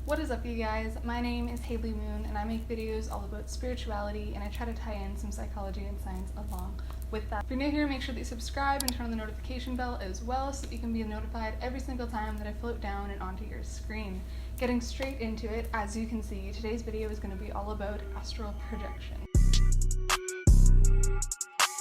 What is up, you guys? My name is Haley Moon and I make videos all about spirituality, and I try to tie in some psychology and science along with that. If you're new here, make sure that you subscribe and turn on the notification bell as well so that you can be notified every single time that I float down and onto your screen. Getting straight into it, as you can see, today's video is going to be all about astral projection.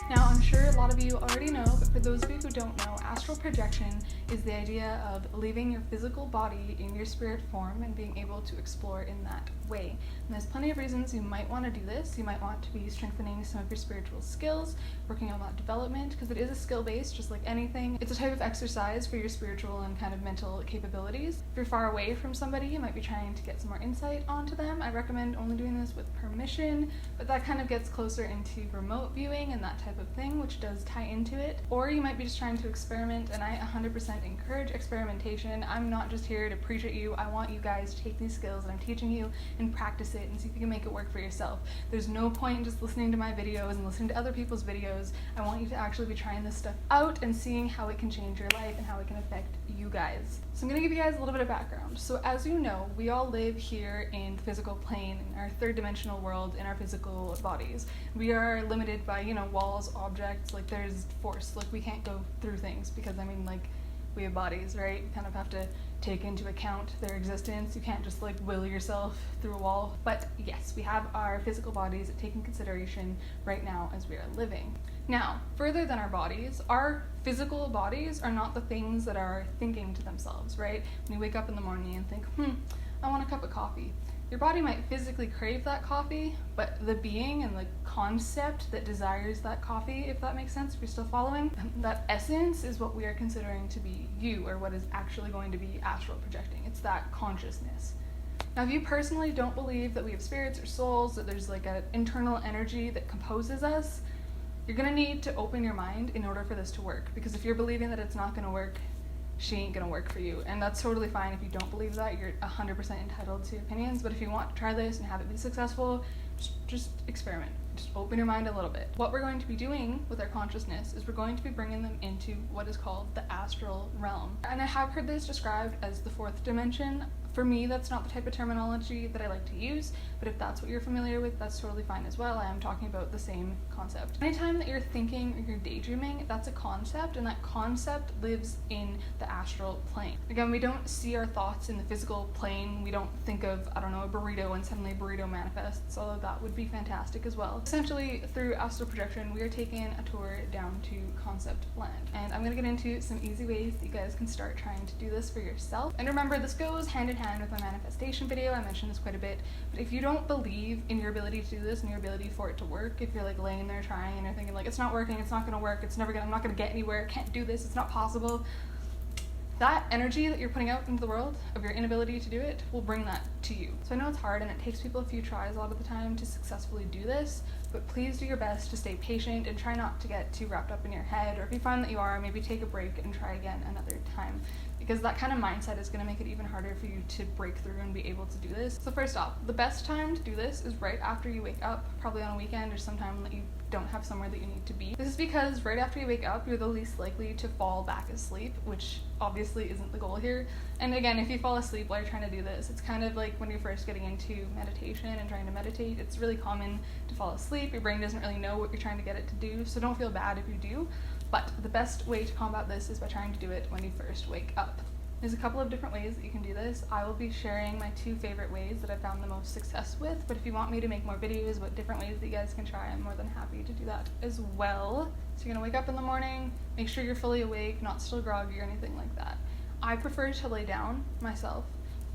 Now, I'm sure a lot of you already know, but for those of you who don't know, astral projection is the idea of leaving your physical body in your spirit form and being able to explore in that way. And there's plenty of reasons you might want to do this. You might want to be strengthening some of your spiritual skills, working on that development, because it is a skill-based, just like anything. It's a type of exercise for your spiritual and kind of mental capabilities. If you're far away from somebody, you might be trying to get some more insight onto them. I recommend only doing this with permission, but that kind of gets closer into remote viewing and that type of thing, which does tie into it. Or you might be just trying to experiment, and I 100% encourage experimentation. I'm not just here to preach at you. I want you guys to take these skills that I'm teaching you and practice it and see if you can make it work for yourself. There's no point in just listening to my videos and listening to other people's videos. I want you to actually be trying this stuff out and seeing how it can change your life and how it can affect you guys. So I'm going to give you guys a little bit of background. So as you know, we all live here in the physical plane, in our third dimensional world, in our physical bodies. We are limited by, walls, objects, like there's force, like we can't go through things because we have bodies, right? You kind of have to take into account their existence. You can't just will yourself through a wall. But yes, we have our physical bodies that take in consideration right now as we are living. Now, further than our bodies, our physical bodies are not the things that are thinking to themselves, right? When you wake up in the morning and think, I want a cup of coffee. Your body might physically crave that coffee, but the being and the concept that desires that coffee, if that makes sense, if you're still following, that essence is what we are considering to be you, or what is actually going to be astral projecting. It's that consciousness. Now, if you personally don't believe that we have spirits or souls, that there's an internal energy that composes us, you're gonna need to open your mind in order for this to work. Because if you're believing that it's not gonna work, she ain't gonna work for you. And that's totally fine if you don't believe that. You're 100% entitled to opinions. But if you want to try this and have it be successful, just experiment. Just open your mind a little bit. What we're going to be doing with our consciousness is we're going to be bringing them into what is called the astral realm. And I have heard this described as the fourth dimension. For me, that's not the type of terminology that I like to use, but if that's what you're familiar with, that's totally fine as well. I am talking about the same concept. Anytime that you're thinking or you're daydreaming, that's a concept, and that concept lives in the astral plane. Again, we don't see our thoughts in the physical plane. We don't think of, a burrito and suddenly a burrito manifests, although that would be fantastic as well. Essentially, through astral projection, we are taking a tour down to concept land. And I'm gonna get into some easy ways that you guys can start trying to do this for yourself. And remember, this goes hand in hand with my manifestation video. I mentioned this quite a bit, but if you don't believe in your ability to do this and your ability for it to work, if you're laying there trying and you're thinking it's not working, it's not gonna work, I'm not gonna get anywhere, can't do this, it's not possible, that energy that you're putting out into the world of your inability to do it will bring that to you. So I know it's hard and it takes people a few tries a lot of the time to successfully do this, but please do your best to stay patient and try not to get too wrapped up in your head, or if you find that you are, maybe take a break and try again another time, because that kind of mindset is going to make it even harder for you to break through and be able to do this. So first off, the best time to do this is right after you wake up, probably on a weekend or sometime that you don't have somewhere that you need to be. This is because right after you wake up, you're the least likely to fall back asleep, which obviously isn't the goal here. And again, if you fall asleep while you're trying to do this, it's kind of like when you're first getting into meditation and trying to meditate, it's really common to fall asleep. Your brain doesn't really know what you're trying to get it to do, so don't feel bad if you do. But the best way to combat this is by trying to do it when you first wake up. There's a couple of different ways that you can do this. I will be sharing my 2 favorite ways that I've found the most success with, but if you want me to make more videos about different ways that you guys can try, I'm more than happy to do that as well. So you're gonna wake up in the morning, make sure you're fully awake, not still groggy or anything like that. I prefer to lay down myself,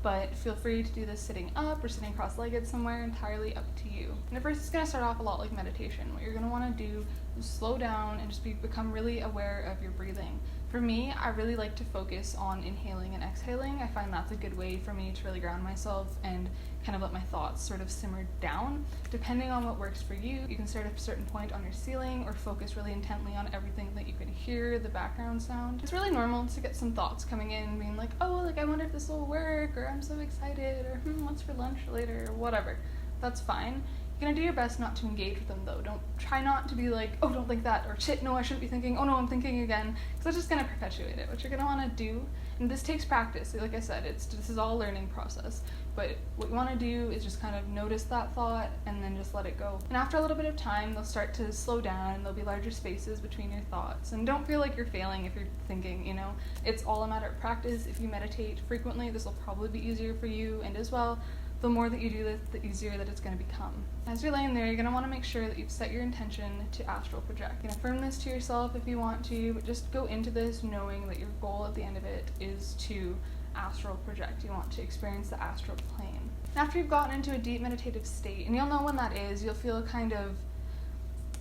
but feel free to do this sitting up or sitting cross-legged somewhere, entirely up to you. And at first it's gonna start off a lot like meditation. What you're gonna wanna do is slow down and just become really aware of your breathing. For me, I really like to focus on inhaling and exhaling. I find that's a good way for me to really ground myself and kind of let my thoughts sort of simmer down. Depending on what works for you, you can start at a certain point on your ceiling or focus really intently on everything that you can hear, the background sound. It's really normal to get some thoughts coming in, being like, I wonder if this will work, or I'm so excited, or what's for lunch later, or whatever. That's fine. You You're gonna do your best not to engage with them though. Try not to be like, oh, don't think that, or shit, no, I shouldn't be thinking, oh no, I'm thinking again, because that's just gonna perpetuate it. What you're gonna wanna do, and this takes practice, like I said, this is all a learning process, but what you wanna do is just kind of notice that thought and then just let it go. And after a little bit of time, they'll start to slow down and there'll be larger spaces between your thoughts. And don't feel like you're failing if you're thinking, you know, it's all a matter of practice. If you meditate frequently, this will probably be easier for you, and as well, the more that you do this, the easier that it's going to become. As you're laying there, you're going to want to make sure that you've set your intention to astral project. You can affirm this to yourself if you want to, but just go into this knowing that your goal at the end of it is to astral project. You want to experience the astral plane. After you've gotten into a deep meditative state, and you'll know when that is, you'll feel kind of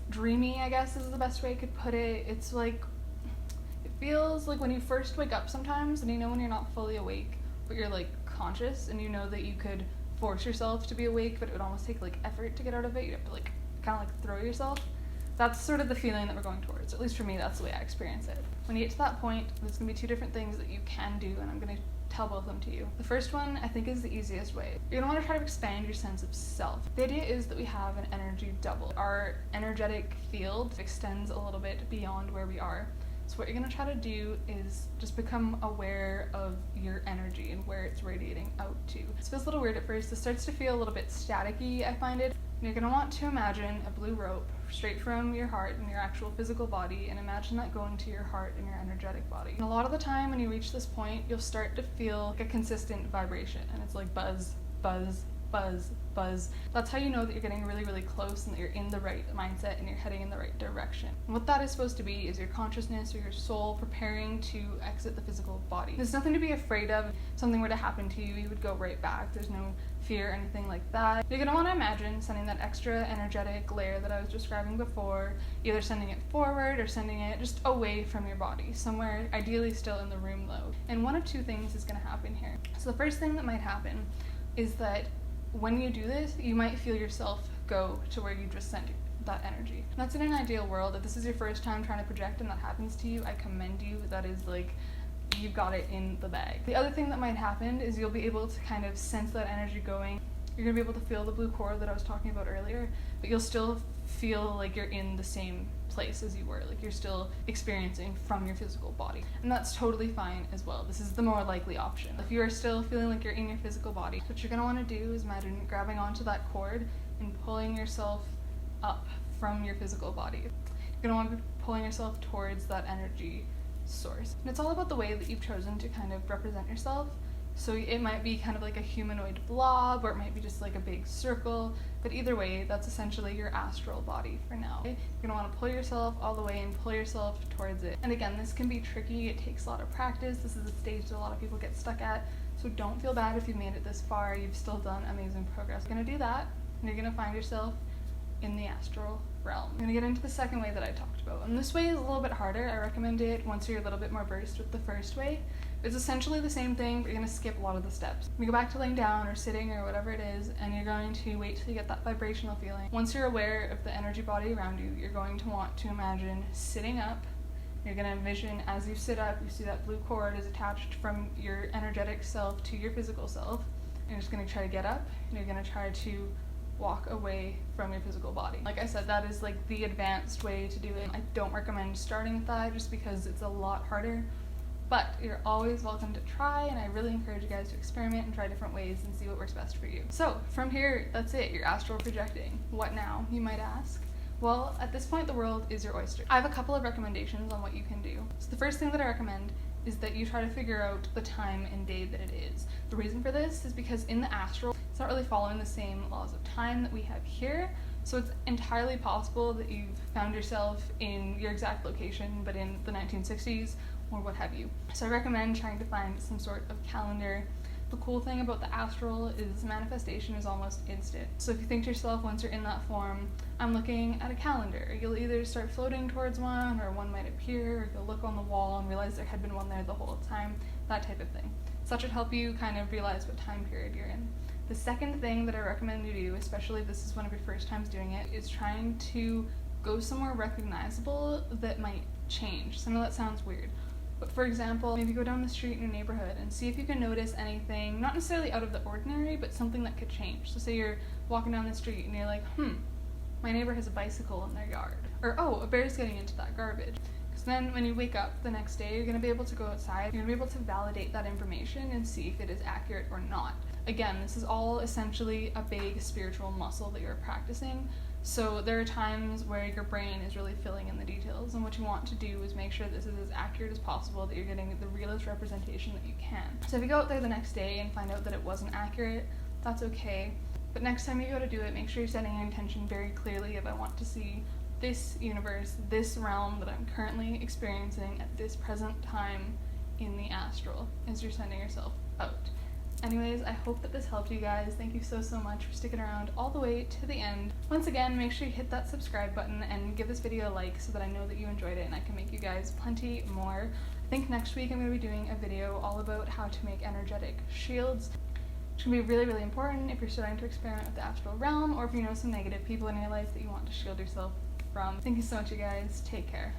dreamy, I guess is the best way I could put it. It's like, it feels like when you first wake up sometimes, and you know when you're not fully awake, but you're like conscious, and you know that you could force yourself to be awake, but it would almost take like effort to get out of it. You'd have to like kind of like throw yourself. That's sort of the feeling that we're going towards. At least for me, that's the way I experience it. When you get to that point, there's going to be two different things that you can do, and I'm going to tell both of them to you. The first one, I think, is the easiest way. You're going to want to try to expand your sense of self. The idea is that we have an energy double. Our energetic field extends a little bit beyond where we are. So what you're going to try to do is just become aware of your energy and where it's radiating out to. This feels a little weird at first. It starts to feel a little bit staticky, I find it. You're going to want to imagine a blue rope straight from your heart and your actual physical body, and imagine that going to your heart and your energetic body. And a lot of the time when you reach this point, you'll start to feel like a consistent vibration, and it's like buzz, buzz, buzz, buzz. That's how you know that you're getting really, really close and that you're in the right mindset and you're heading in the right direction. And what that is supposed to be is your consciousness or your soul preparing to exit the physical body. There's nothing to be afraid of. If something were to happen to you, you would go right back. There's no fear or anything like that. You're gonna want to imagine sending that extra energetic layer that I was describing before, either sending it forward or sending it just away from your body, somewhere ideally still in the room though. And one of two things is gonna happen here. So the first thing that might happen is that when you do this, you might feel yourself go to where you just sent that energy. That's in an ideal world. If this is your first time trying to project and that happens to you, I commend you. That is like, you've got it in the bag. The other thing that might happen is you'll be able to kind of sense that energy going. You're gonna be able to feel the blue cord that I was talking about earlier, but you'll still feel like you're in the same place as you were, like you're still experiencing from your physical body. And that's totally fine as well. This is the more likely option. If you are still feeling like you're in your physical body, what you're gonna wanna do is imagine grabbing onto that cord and pulling yourself up from your physical body. You're gonna wanna be pulling yourself towards that energy source. And it's all about the way that you've chosen to kind of represent yourself. So it might be kind of like a humanoid blob, or it might be just like a big circle, but either way, that's essentially your astral body for now. You're gonna wanna pull yourself all the way and pull yourself towards it. And again, this can be tricky, it takes a lot of practice. This is a stage that a lot of people get stuck at, so don't feel bad if you've made it this far, you've still done amazing progress. You're gonna do that, and you're gonna find yourself in the astral realm. I'm gonna get into the second way that I talked about, and this way is a little bit harder. I recommend it once you're a little bit more versed with the first way. It's essentially the same thing, but you're gonna skip a lot of the steps. You go back to laying down or sitting or whatever it is, and you're going to wait till you get that vibrational feeling. Once you're aware of the energy body around you, you're going to want to imagine sitting up. You're gonna envision as you sit up, you see that blue cord is attached from your energetic self to your physical self. And you're just gonna try to get up, and you're gonna try to walk away from your physical body. Like I said, that is like the advanced way to do it. I don't recommend starting with that just because it's a lot harder. But you're always welcome to try, and I really encourage you guys to experiment and try different ways and see what works best for you. So from here, that's it. You're astral projecting. What now, you might ask? Well, at this point, the world is your oyster. I have a couple of recommendations on what you can do. So the first thing that I recommend is that you try to figure out the time and day that it is. The reason for this is because in the astral, it's not really following the same laws of time that we have here. So it's entirely possible that you've found yourself in your exact location, but in the 1960s, or what have you. So I recommend trying to find some sort of calendar. The cool thing about the astral is manifestation is almost instant. So if you think to yourself once you're in that form, I'm looking at a calendar, you'll either start floating towards one, or one might appear, or you'll look on the wall and realize there had been one there the whole time, that type of thing. So that should help you kind of realize what time period you're in. The second thing that I recommend you do, especially if this is one of your first times doing it, is trying to go somewhere recognizable that might change. So I know that sounds weird. But for example, maybe go down the street in your neighborhood and see if you can notice anything, not necessarily out of the ordinary, but something that could change. So say you're walking down the street and you're like, my neighbor has a bicycle in their yard. Or, oh, a bear's getting into that garbage. Because then when you wake up the next day, you're going to be able to go outside, you're going to be able to validate that information and see if it is accurate or not. Again, this is all essentially a big spiritual muscle that you're practicing. So there are times where your brain is really filling in the details, and what you want to do is make sure this is as accurate as possible, that you're getting the realest representation that you can. So if you go out there the next day and find out that it wasn't accurate, that's okay. But next time you go to do it, make sure you're setting your intention very clearly of, I want to see this universe, this realm that I'm currently experiencing at this present time in the astral, as you're sending yourself out. Anyways, I hope that this helped you guys. Thank you so much for sticking around all the way to the end. Once again, make sure you hit that subscribe button and give this video a like so that I know that you enjoyed it and I can make you guys plenty more. I think next week I'm going to be doing a video all about how to make energetic shields. It's going to be really important if you're starting to experiment with the astral realm, or if you know some negative people in your life that you want to shield yourself from. Thank you so much, you guys. Take care.